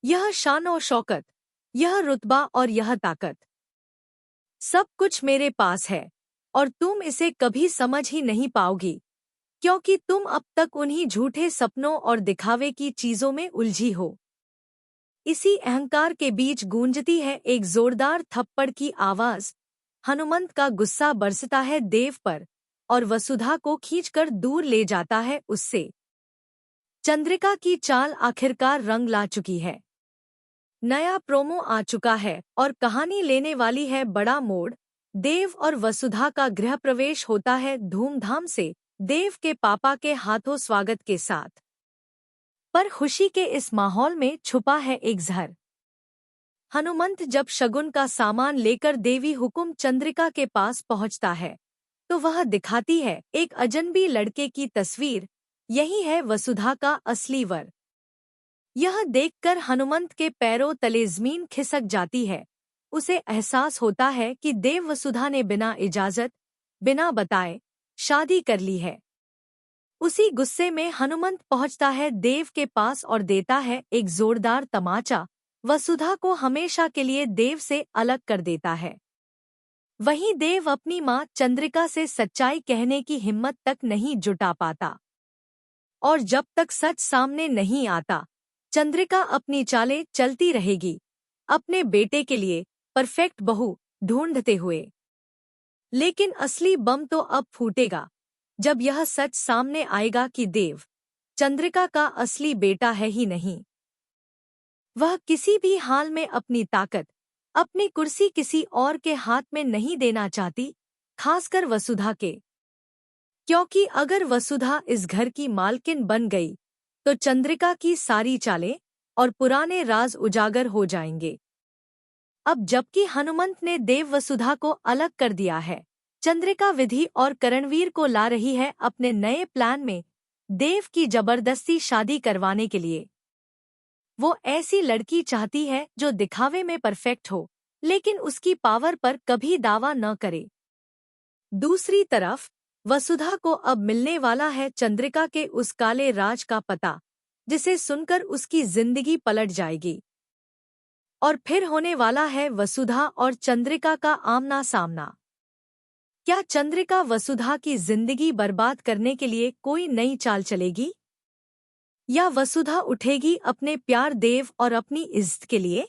यह शान और शौकत, यह रुतबा और यह ताकत, सब कुछ मेरे पास है और तुम इसे कभी समझ ही नहीं पाओगी, क्योंकि तुम अब तक उन्हीं झूठे सपनों और दिखावे की चीजों में उलझी हो। इसी अहंकार के बीच गूंजती है एक जोरदार थप्पड़ की आवाज। हनुमंत का गुस्सा बरसता है देव पर और वसुधा को खींचकर दूर ले जाता है उससे। चंद्रिका की चाल आखिरकार रंग ला चुकी है। नया प्रोमो आ चुका है और कहानी लेने वाली है बड़ा मोड़। देव और वसुधा का गृह प्रवेश होता है धूमधाम से, देव के पापा के हाथों स्वागत के साथ। पर खुशी के इस माहौल में छुपा है एक जहर। हनुमंत जब शगुन का सामान लेकर देवी हुकुम चंद्रिका के पास पहुंचता है तो वह दिखाती है एक अजनबी लड़के की तस्वीर। यही है वसुधा का असली वर। यह देखकर हनुमंत के पैरों तले जमीन खिसक जाती है। उसे एहसास होता है कि देव वसुधा ने बिना इजाजत, बिना बताए शादी कर ली है। उसी गुस्से में हनुमंत पहुंचता है देव के पास और देता है एक जोरदार तमाचा। वसुधा को हमेशा के लिए देव से अलग कर देता है। वहीं देव अपनी मां चंद्रिका से सच्चाई कहने की हिम्मत तक नहीं जुटा पाता। और जब तक सच सामने नहीं आता, चंद्रिका अपनी चालें चलती रहेगी, अपने बेटे के लिए परफेक्ट बहू ढूंढते हुए। लेकिन असली बम तो अब फूटेगा जब यह सच सामने आएगा कि देव चंद्रिका का असली बेटा है ही नहीं। वह किसी भी हाल में अपनी ताकत, अपनी कुर्सी किसी और के हाथ में नहीं देना चाहती, खासकर वसुधा के। क्योंकि अगर वसुधा इस घर की मालकिन बन गई तो चंद्रिका की सारी चालें और पुराने राज उजागर हो जाएंगे। अब जबकि हनुमंत ने देव वसुधा को अलग कर दिया है, चंद्रिका विधि और करणवीर को ला रही है अपने नए प्लान में, देव की जबरदस्ती शादी करवाने के लिए। वो ऐसी लड़की चाहती है जो दिखावे में परफेक्ट हो, लेकिन उसकी पावर पर कभी दावा न करे। दूसरी तरफ वसुधा को अब मिलने वाला है चंद्रिका के उस काले राज का पता, जिसे सुनकर उसकी जिंदगी पलट जाएगी। और फिर होने वाला है वसुधा और चंद्रिका का आमना सामना। क्या चंद्रिका वसुधा की जिंदगी बर्बाद करने के लिए कोई नई चाल चलेगी, या वसुधा उठेगी अपने प्यार देव और अपनी इज्जत के लिए?